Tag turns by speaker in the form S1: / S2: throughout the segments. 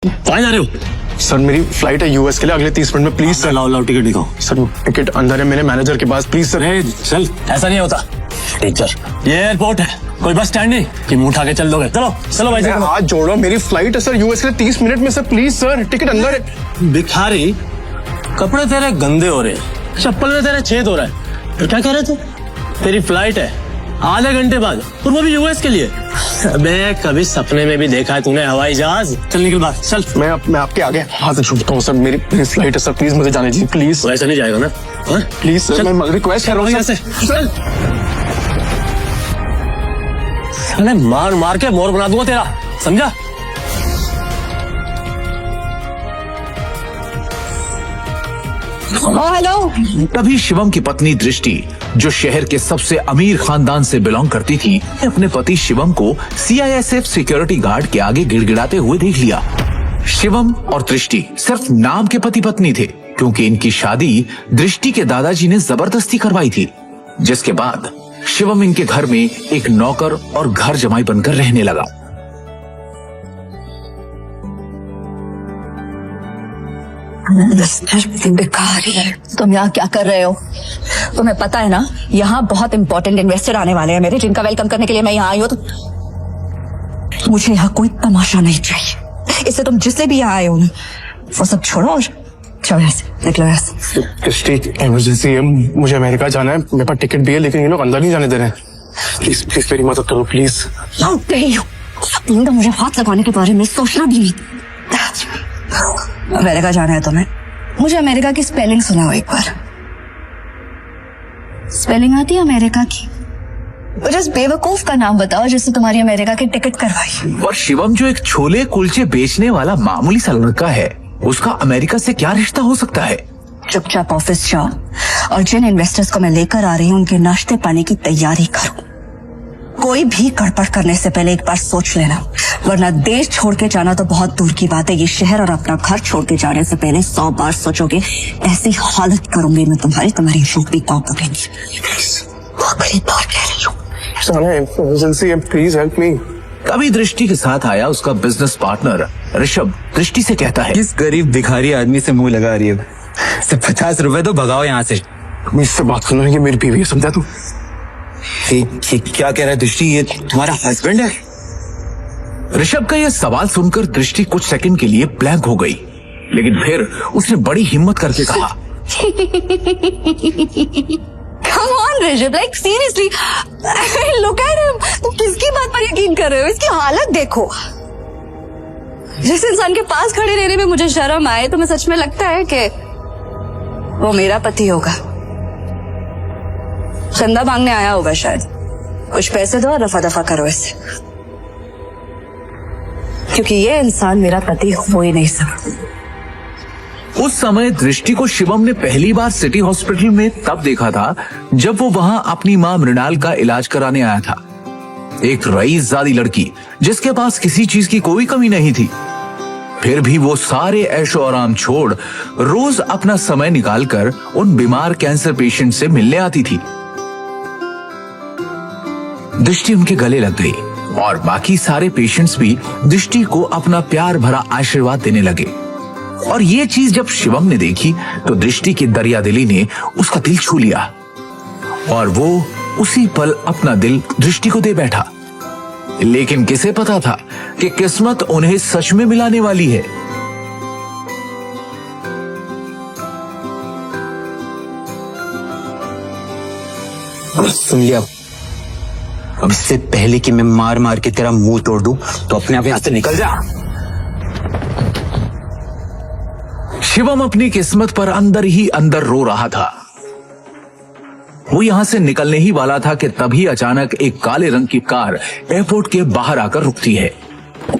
S1: कहाँ जा रहे हो?
S2: सर मेरी फ्लाइट है यूएस के लिए अगले 30 मिनट में, प्लीज सर।
S1: लाओ लाओ टिकट दिखाओ।
S2: सर टिकट अंदर है मेरे मैनेजर के पास, प्लीज सर।
S1: चल, ऐसा नहीं होता टीचर, ये एयरपोर्ट है, कोई बस स्टैंड नहीं कि मुंह उठा के चल दोगे। चलो चलो भाई साहब,
S2: हाथ जोड़ो, मेरी फ्लाइट है सर यूएस के लिए 30 मिनट में सर, प्लीज सर। टिकट अंदर है।
S1: भिखारी, कपड़े तेरे गंदे हो रहे हैं, चप्पल में तेरे छेद हो रहा है, तो क्या कह रहे थे? तेरी फ्लाइट है आधे घंटे बाद, और वो भी यूएस के लिए। अबे कभी सपने में भी देखा है तूने हवाई जहाज? चल निकल बाहर, चल।
S2: मैं आपके आगे हाथ जोड़ता हूँ सर, मेरी फ्लाइट है सर, प्लीज मुझे जाने दीजिए प्लीज।
S1: तो ऐसा नहीं जाएगा ना?
S2: प्लीज सर, मैं रिक्वेस्ट कर रहा हूँ सर।
S1: चल, अरे मार मार के मोर बना दूंगा तेरा, समझा?
S3: हेलो।
S4: तभी शिवम की पत्नी दृष्टि, जो शहर के सबसे अमीर खानदान से बिलोंग करती थी, अपने पति शिवम को सीआईएसएफ सिक्योरिटी गार्ड के आगे गिड़गिड़ाते हुए देख लिया। शिवम और दृष्टि सिर्फ नाम के पति पत्नी थे, क्योंकि इनकी शादी दृष्टि के दादाजी ने जबरदस्ती करवाई थी, जिसके बाद शिवम इनके घर में एक नौकर और घर जमाई बनकर रहने लगा।
S3: तुम यहाँ क्या कर रहे हो? तुम्हें पता है ना, यहाँ बहुत इंपॉर्टेंट इन्वेस्टर आने वाले हैं मेरे, जिनका वेलकम करने के लिए मैं यहाँ आई हूँ। तो मुझे यहाँ कोई तमाशा नहीं चाहिए, इससे तुम जिससे भी यहाँ आए हो वो सब छोड़ो और चलो यहाँ से, निकलो यहाँ से।
S2: दृष्टि, इमरजेंसी है, मुझे अमेरिका जाना है, मेरे पास टिकट भी है, लेकिन ये लोग अंदर नहीं जाने दे रहे हैं। प्लीज प्लीज मेरी मदद करो प्लीज।
S3: तुम तो मुझे हाथ लगाने के बारे में सोचना भी नहीं। अमेरिका जाना है तुम्हें? मुझे अमेरिका की स्पेलिंग सुनाओ एक बार। स्पेलिंग आती है अमेरिका की? मुझे उस बेवकूफ का नाम बताओ जिससे तुम्हारी अमेरिका की टिकट करवाई।
S4: और शिवम जो एक छोले कुलचे बेचने वाला मामूली सा लड़का है, उसका अमेरिका से क्या रिश्ता हो सकता है?
S3: चुपचाप ऑफिस जाओ और जिन इन्वेस्टर्स को मैं लेकर आ रही हूँ उनके नाश्ते पानी की तैयारी करो। कोई भी गड़बड़ करने से पहले एक बार सोच लेना, वरना देश छोड़ के जाना तो बहुत दूर की बात है, ये शहर और अपना घर छोड़ के जाने से पहले 100 बार सोचोगे। ऐसी हालत करूंगी मैं तुम्हारी नौकरी कौन करेंगी। आखिरी बार कह रही हूँ,
S2: इमरजेंसी है, प्लीज हेल्प मी।
S4: कभी दृष्टि के साथ आया उसका बिजनेस पार्टनर ऋषभ दृष्टि से कहता है,
S5: किस गरीब भिखारी आदमी से मुंह लगा रही है? सिर्फ 50 रुपए तो भगाओ यहाँ से।
S2: इससे बात करना, ये मेरी बीवी है, समझा तू?
S5: ये क्या कह रहा है दृष्टि, ये तुम्हारा हस्बैंड है?
S4: ऋषभ का यह सवाल सुनकर दृष्टि कुछ सेकंड के लिए ब्लैंक हो गई, लेकिन फिर उसने बड़ी हिम्मत करके कहा,
S3: Come on Rishabh, like seriously, look at him. तुम किसकी बात पर यकीन कर रहे हो? इसकी हालत देखो। जिस इंसान के पास खड़े रहने में मुझे शर्म आए, तुम्हें सच में लगता है कि वो मेरा पति होगा? चंदा मांगने आया होगा शायद, कुछ पैसे दो और रफा दफा करो इसे, क्योंकि ये इंसान मेरा पति हो ही नहीं सकता।
S4: उस समय दृष्टि को शिवम ने पहली बार सिटी हॉस्पिटल में तब देखा था जब वो वहां अपनी मां मृणाल का इलाज कराने आया था। एक रईसजादी लड़की जिसके पास किसी चीज की कोई कमी नहीं थी, फिर भी वो सारे ऐशो आराम छोड़ रोज अपना समय निकालकर उन बीमार कैंसर पेशेंट से मिलने आती थी। दृष्टि उनके गले लग गई और बाकी सारे पेशेंट्स भी दृष्टि को अपना प्यार भरा आशीर्वाद देने लगे। और ये चीज जब शिवम ने देखी तो दृष्टि की दरियादिली ने उसका दिल छू लिया और वो उसी पल अपना दिल दृष्टि को दे बैठा। लेकिन किसे पता था कि किस्मत उन्हें सच में मिलाने वाली है।
S5: सुन लिया, अब इससे पहले कि मैं मार मार के तेरा मुंह तोड़ दूं, तो अपने आप यहाँ से निकल जा।
S4: शिवम अपनी किस्मत पर अंदर ही अंदर रो रहा था। वो यहां से निकलने ही वाला था कि तभी अचानक एक काले रंग की कार एयरपोर्ट के बाहर आकर रुकती है,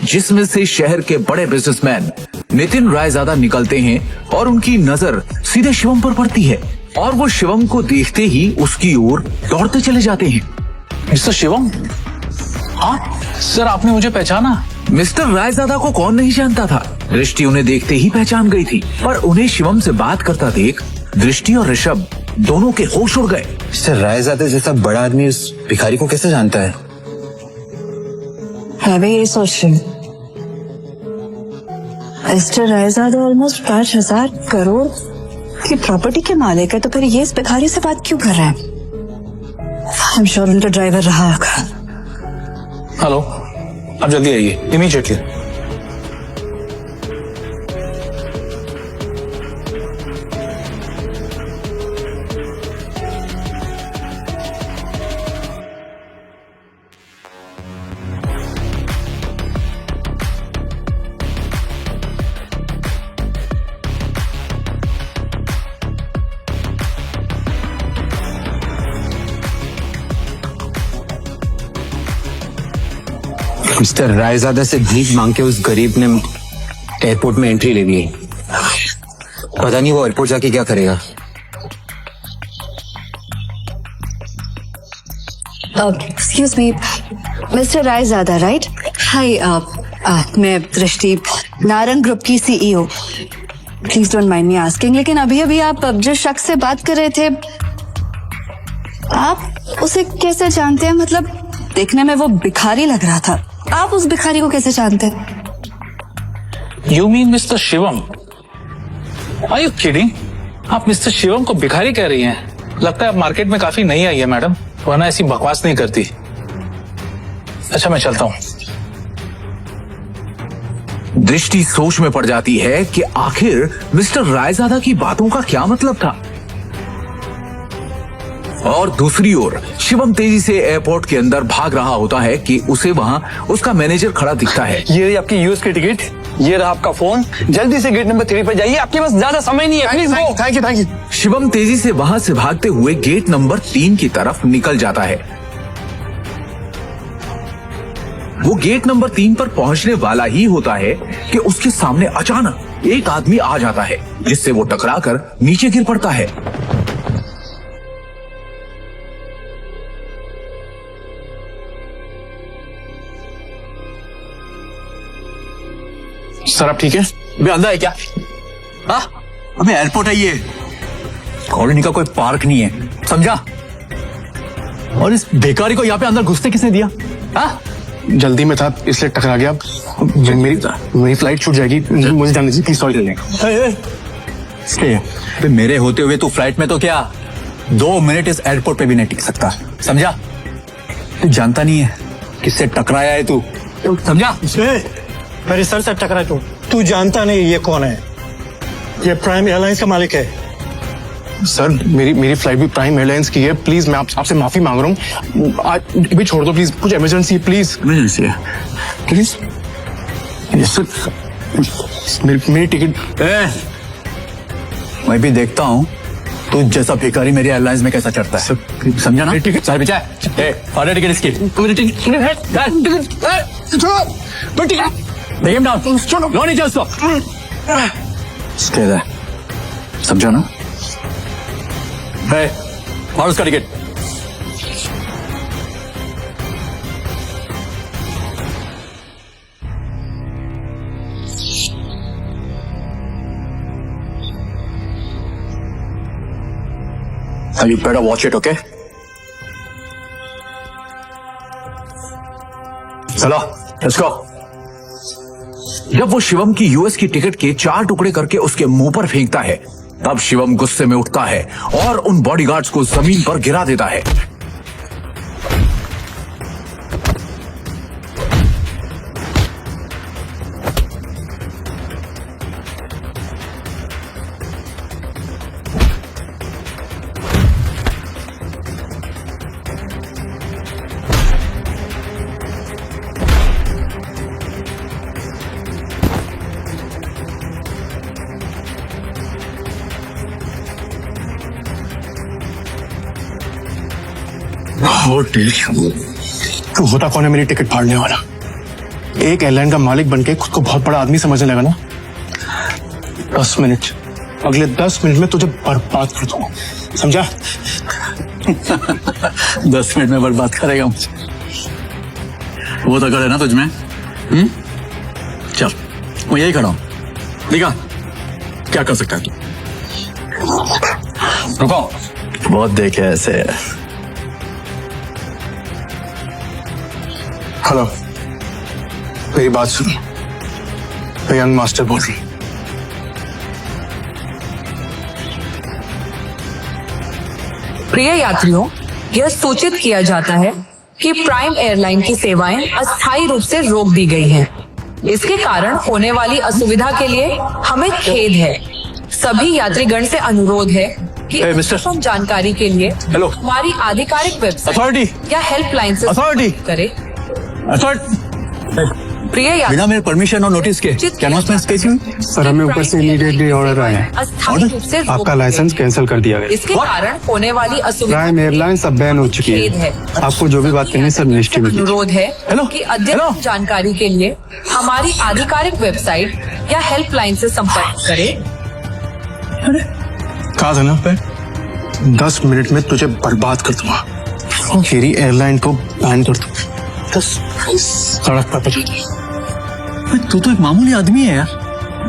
S4: जिसमें से शहर के बड़े बिजनेसमैन नितिन रायजादा निकलते हैं और उनकी नजर सीधे शिवम पर पड़ती है और वो शिवम को देखते ही उसकी ओर दौड़ते चले जाते हैं।
S2: मिस्टर शिवम? हाँ सर, आपने मुझे पहचाना?
S4: मिस्टर रायजादा को कौन नहीं जानता था। दृष्टि उन्हें देखते ही पहचान गई थी, पर उन्हें शिवम से बात करता देख दृष्टि और ऋषभ दोनों के होश उड़ गए।
S5: मिस्टर रायजादा जैसा बड़ा आदमी उस भिखारी को कैसे जानता है?
S3: मैं भी यही सोच रही हूँ। मिस्टर रायजादा ऑलमोस्ट 5,000 करोड़ की प्रॉपर्टी के मालिक है, तो फिर ये इस भिखारी से बात क्यों कर रहे हैं? आई एम श्योर उनका ड्राइवर रहा होगा।
S2: हेलो, आप जल्दी आइए इमीडिएटली।
S5: मिस्टर रायजादा से भीख मांग के उस गरीब ने एयरपोर्ट में एंट्री ले ली। पता नहीं वो एयरपोर्ट जाके क्या करेगा।
S3: Excuse me, mister Raizada right? Hi, मैं दृष्टि, नारंग ग्रुप की CEO. Please don't mind me asking, लेकिन अभी अभी आप जिस शख्स से बात कर रहे थे, आप उसे कैसे जानते हैं? मतलब देखने में वो भिखारी लग रहा था, आप उस भिखारी को कैसे जानते हैं?
S6: You mean Mr. Shivam? Are you kidding? आप मिस्टर शिवम को भिखारी कह रही हैं? लगता है आप मार्केट में काफी नई आई है मैडम, वरना ऐसी बकवास नहीं करती। अच्छा, मैं चलता हूँ।
S4: दृष्टि सोच में पड़ जाती है कि आखिर मिस्टर रायजादा की बातों का क्या मतलब था। और दूसरी ओर शिवम तेजी से एयरपोर्ट के अंदर भाग रहा होता है कि उसे वहां उसका मैनेजर खड़ा दिखता है।
S7: ये रही आपकी यूएस की टिकट, ये रहा आपका फोन, जल्दी से गेट नंबर 3 पर जाइए, आपके पास ज्यादा समय नहीं है, please go.
S2: Thank you.
S4: Shivam तेजी से वहां से भागते हुए गेट नंबर 3 की तरफ निकल जाता है। वो गेट नंबर 3 पर पहुंचने वाला ही होता है कि उसके सामने अचानक एक आदमी आ जाता है, जिससे वो टकराकर नीचे गिर पड़ता है।
S2: सर आप ठीक है?
S8: बे अंधा है क्या? हाँ, हमें एयरपोर्ट है ये, कॉलोनी का कोई पार्क नहीं है, समझा? और इस बेकारी को यहाँ पे अंदर घुसने किसने दिया? हाँ?
S2: जल्दी में था इसलिए टकरा गया। मेरी फ्लाइट छूट जाएगी, मुझे जाने दीजिए प्लीज। सॉरी।
S8: बे मेरे होते हुए तू फ्लाइट में तो क्या 2 मिनट इस एयरपोर्ट पे भी नहीं टिक सकता, समझा? तू जानता नहीं है किससे टकराया है तू, समझा?
S7: मेरे सर से टकरा तू जानता नहीं ये कौन है? ये प्राइम एयरलाइंस का मालिक है।
S2: सर मेरी फ्लाइट भी प्राइम एयरलाइंस की है, प्लीज मैं आपसे माफी मांग रहा हूँ, आज भी छोड़ दो प्लीज, कुछ इमरजेंसी है प्लीज।
S8: इमरजेंसी है
S2: प्लीज सर, मेरी टिकट।
S8: मैं भी देखता हूँ तू जैसा भिखारी मेरी एयरलाइंस में कैसा चढ़ता है, समझा ना?
S2: टिकट
S8: सर बेचा फाड़े टिकट इसकी, देखिए डाउन, लो नीचे उसको, समझा ना? और उसका ticket you better watch it, okay? चलो, let's go.
S4: जब वो शिवम की यूएस की टिकट के 4 टुकड़े करके उसके मुंह पर फेंकता है, तब शिवम गुस्से में उठता है और उन बॉडीगार्ड्स को जमीन पर गिरा देता है।
S2: तू होता कौन है मेरी टिकट फाड़ने वाला? एक एयरलाइन का मालिक बनके खुद को बहुत बड़ा आदमी समझने लगा ना? 10 मिनट, अगले 10 मिनट में तुझे बर्बाद कर दूंगा, समझा?
S8: 10 मिनट में बर्बाद करेगा मुझे, वो तो करे ना तुझ में। चल मैं यही खड़ा हूं, दिखा क्या कर सकता है तू। रुको, बहुत देखे ऐसे।
S2: हेलो, मेरी बात सुनो, मैं यंग मास्टर बोल रही।
S9: प्रिय यात्रियों, यह सूचित किया जाता है कि प्राइम एयरलाइन की सेवाएं अस्थायी रूप से रोक दी गई हैं। इसके कारण होने वाली असुविधा के लिए हमें खेद है। सभी यात्रीगण से अनुरोध है कि
S8: Hey, mister.
S9: अधिकतम जानकारी के लिए
S8: Hello.
S9: हमारी आधिकारिक वेबसाइट
S8: Authority.
S9: या हेल्पलाइन से
S8: Authority.
S9: संपर्क करें। प्रिय
S8: बिना
S9: यात्री,
S8: मेरे परमिशन और नोटिस के क्या अनाउंसमेंट कैसी हुई?
S2: सर, हमें ऊपर से इमीडिएटली ऑर्डर आया है।
S9: अस्थायी रूप से रोक
S2: आपका
S9: दी
S2: लाइसेंस
S9: गई।
S2: कैंसिल कर दिया गया।
S9: इसके कारण होने वाली असुविधा
S2: प्राइम एयरलाइंस अब बैन हो चुकी
S9: खेद
S2: है।
S9: है।
S2: आपको जो भी बात करनी है सब मिनिस्ट्री में कीजिए।
S9: अनुरोध है
S8: Hello.
S9: कि अद्यतन
S8: Hello.
S9: जानकारी के लिए हमारी आधिकारिक वेबसाइट या हेल्पलाइन से संपर्क करें।
S2: कहा था ना, 10 मिनट में तुझे बर्बाद कर दूंगा। तेरी एयरलाइन को बैन कर दूंगा। सड़क पर पहुंच।
S8: तू तो एक मामूली आदमी है यार,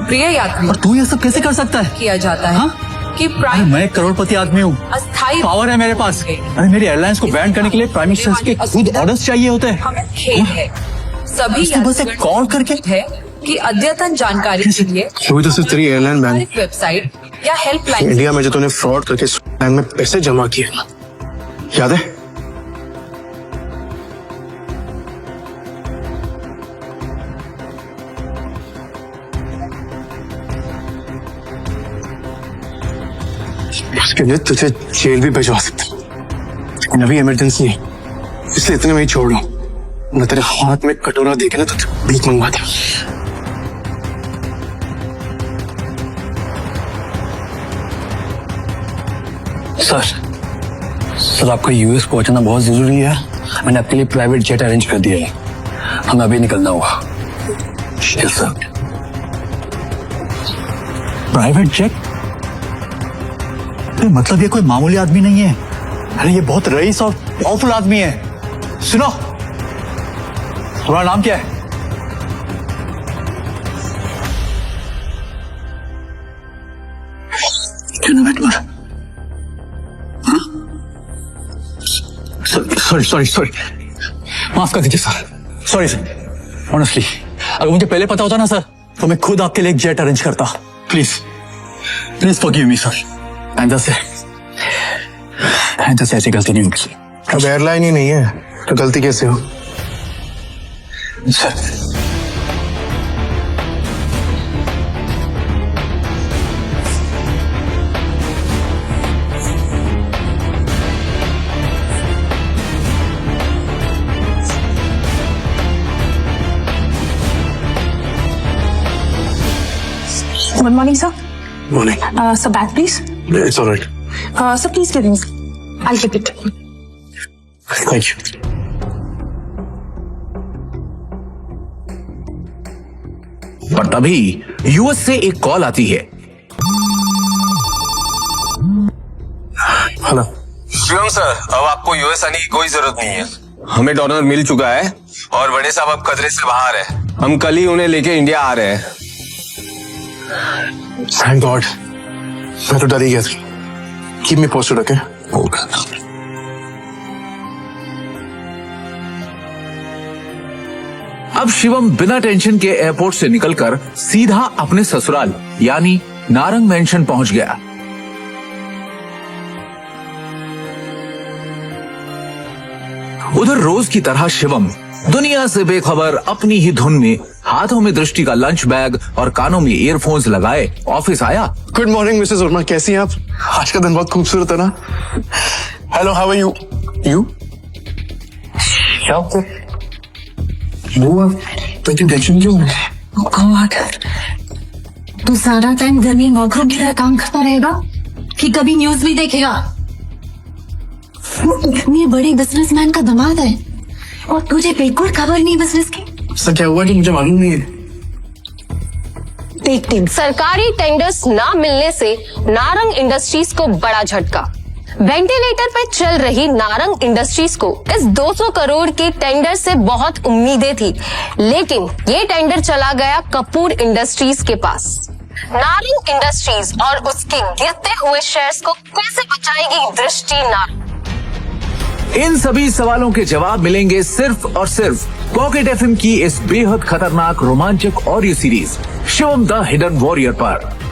S9: प्रिय यात्री,
S8: और तू ये सब कैसे कर सकता है?
S9: किया जाता है
S8: हाँ?
S9: कि
S8: अरे
S9: प्राइम
S8: मैं एक करोड़पति आदमी हूँ,
S9: अस्थायी
S8: पावर है मेरे पास। अरे मेरी एयरलाइंस को बैन करने के लिए प्राइम मिनिस्टर के खुद ऑर्डर्स चाहिए होते हैं।
S9: हमें खेद है। सभी
S8: इसको बस एक
S9: यात्रीगण
S8: कॉल करके
S9: है कि अद्यतन जानकारी के लिए
S2: अभी तो सिर्फ तेरी एयरलाइन बैन।
S9: आधिकारिक वेबसाइट या हेल्पलाइन
S2: इंडिया में जो तूने फ्रॉड करके बैंक में पैसे जमा किए ना, याद है? उसके लिए तुझे जेल भी भिजवा सकता हूं। लेकिन अभी इमरजेंसी है, इसलिए इतने में ही छोड़ लो। मैं तेरे हाथ में कटोरा देके ना तुझे भीख मंगवा दे।
S8: सर आपका यूएस पहुंचना बहुत जरूरी है। मैंने आपके लिए प्राइवेट जेट अरेंज कर दिया है, हमें अभी निकलना होगा। Yes sir. Private jet? मतलब ये कोई मामूली आदमी नहीं है, अरे ये बहुत रईस और पावरफुल आदमी है। सुनो, तुम्हारा नाम क्या है? सॉरी माफ कर दीजिए सर, सॉरी सर। ऑनेस्टली अगर मुझे पहले पता होता ना सर, तो मैं खुद आपके लिए एक जेट अरेंज करता। Please forgive me sir. आइंदा से ऐसी गलती नहीं होगी सर।
S2: अब एयरलाइन ही नहीं है तो गलती कैसे हो?
S8: Sir
S10: Good morning, sir.
S2: Morning.
S10: Sir, bag, please.
S2: It's all right.
S10: Sir, please give me. I'll get it.
S2: Thank you.
S4: पर तभी यूएस से एक कॉल आती है।
S2: हेलो
S11: शिवम सर, अब आपको यूएस आने की कोई जरूरत नहीं है। हमें डॉलर मिल चुका है और बड़े साहब अब खतरे से बाहर है। हम कल ही उन्हें लेके इंडिया आ रहे हैं।
S2: थैंक गॉड, मैं तो डर ही गया था। Keep me posted, okay?
S4: अब शिवम बिना टेंशन के एयरपोर्ट से निकलकर सीधा अपने ससुराल यानी नारंग मेंशन पहुंच गया। उधर रोज की तरह शिवम दुनिया से बेखबर अपनी ही धुन में हाथों में दृष्टि का लंच बैग और कानों में ईयरफोन्स लगाए ऑफिस आया।
S2: गुड मॉर्निंग मिसेस वर्मा, कैसी हैं आप? आज का दिन बहुत खूबसूरत है ना? Hello, how are you? You तो टेंशन क्यों है?
S10: गॉड, तू सारा टाइम घर में नौकरों की तरह काम करता रहेगा कि कभी न्यूज भी देखेगा? इतने बड़े बिजनेसमैन का दामाद है और तुझे बिल्कुल खबर नहीं बिजनेस की।
S2: सर क्या हुआ कि मुझे मालूम नहीं है।
S10: देखते
S12: सरकारी टेंडर्स ना मिलने से नारंग इंडस्ट्रीज को बड़ा झटका। वेंटिलेटर पे चल रही नारंग इंडस्ट्रीज को इस 200 करोड़ के टेंडर से बहुत उम्मीदें थी, लेकिन ये टेंडर चला गया कपूर इंडस्ट्रीज के पास। नारंग इंडस्ट्रीज और उसके गिरते हुए शेयर्स को कैसे बचाएगी दृष्टि नारंग?
S4: इन सभी सवालों के जवाब मिलेंगे सिर्फ और सिर्फ पॉकेट एफएम की इस बेहद खतरनाक रोमांचक audio series Shivam the hidden warrior पर।